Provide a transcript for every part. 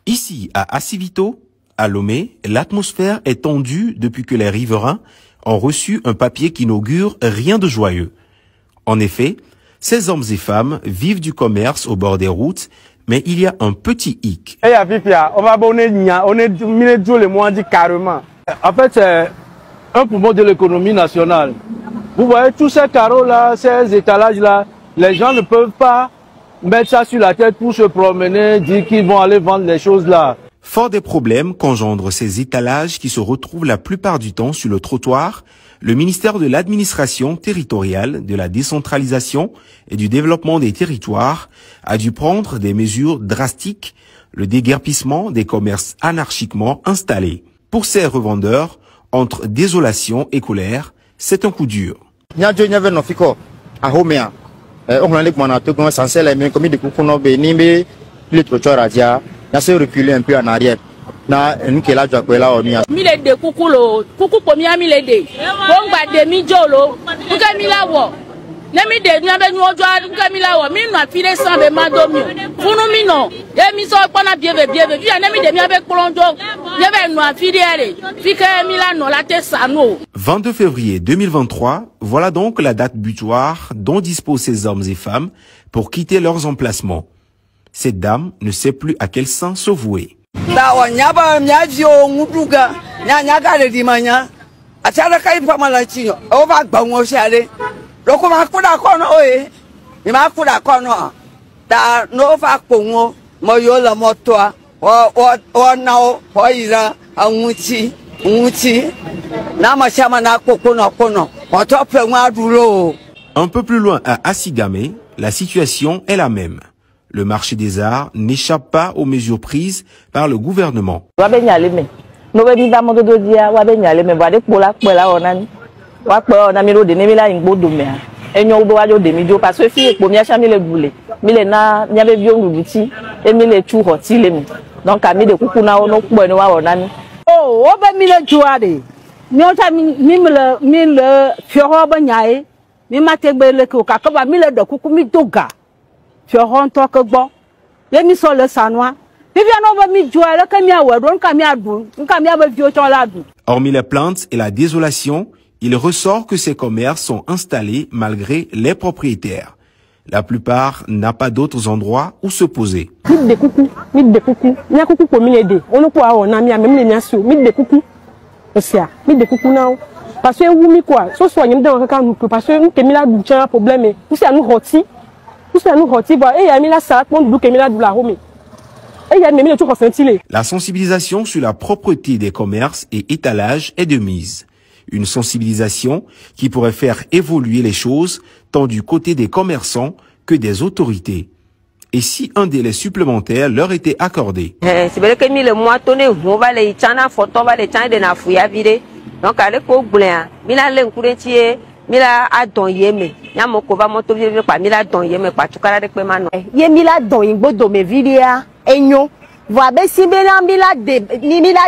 Ici, à Assivito, à Lomé, l'atmosphère est tendue depuis que les riverains ont reçu un papier qui n'augure rien de joyeux. En effet, ces hommes et femmes vivent du commerce au bord des routes, mais il y a un petit hic. On va le moins dit carrément. En fait, c'est un poumon de l'économie nationale. Vous voyez tous ces carreaux-là, ces étalages-là, les gens ne peuvent pas mettre ça sur la tête pour se promener, dire qu'ils vont aller vendre les choses là. Fort des problèmes qu'engendrent ces étalages qui se retrouvent la plupart du temps sur le trottoir, le ministère de l'Administration territoriale, de la décentralisation et du développement des territoires a dû prendre des mesures drastiques, le déguerpissement des commerces anarchiquement installés. Pour ces revendeurs, entre désolation et colère, c'est un coup dur. Reculer un peu en arrière. « 22 février 2023, voilà donc la date butoir dont disposent ces hommes et femmes pour quitter leurs emplacements. Cette dame ne sait plus à quel sein se vouer. Un peu plus loin à Assigame, la situation est la même. Le marché des arts n'échappe pas aux mesures prises par le gouvernement. Hormis les plaintes et la désolation, il ressort que ces commerces sont installés malgré les propriétaires. La plupart n'ont pas d'autres endroits où se poser. La sensibilisation sur la propreté des commerces et étalages est de mise. Une sensibilisation qui pourrait faire évoluer les choses tant du côté des commerçants que des autorités. Et si un délai supplémentaire leur était accordé?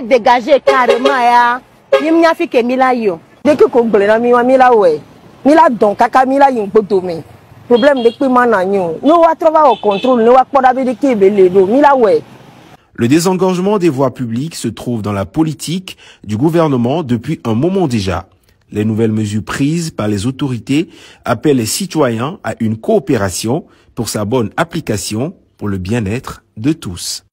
Dégager carrément ya mila dès que ko gbele na mila we mila don kaka mila yin gbodo me problème de pe mana nyo no wa trouver au contrôle no wa poda be de ke bele do mila we. Le désengagement des voies publiques se trouve dans la politique du gouvernement depuis un moment déjà. Les nouvelles mesures prises par les autorités appellent les citoyens à une coopération pour sa bonne application pour le bien-être de tous.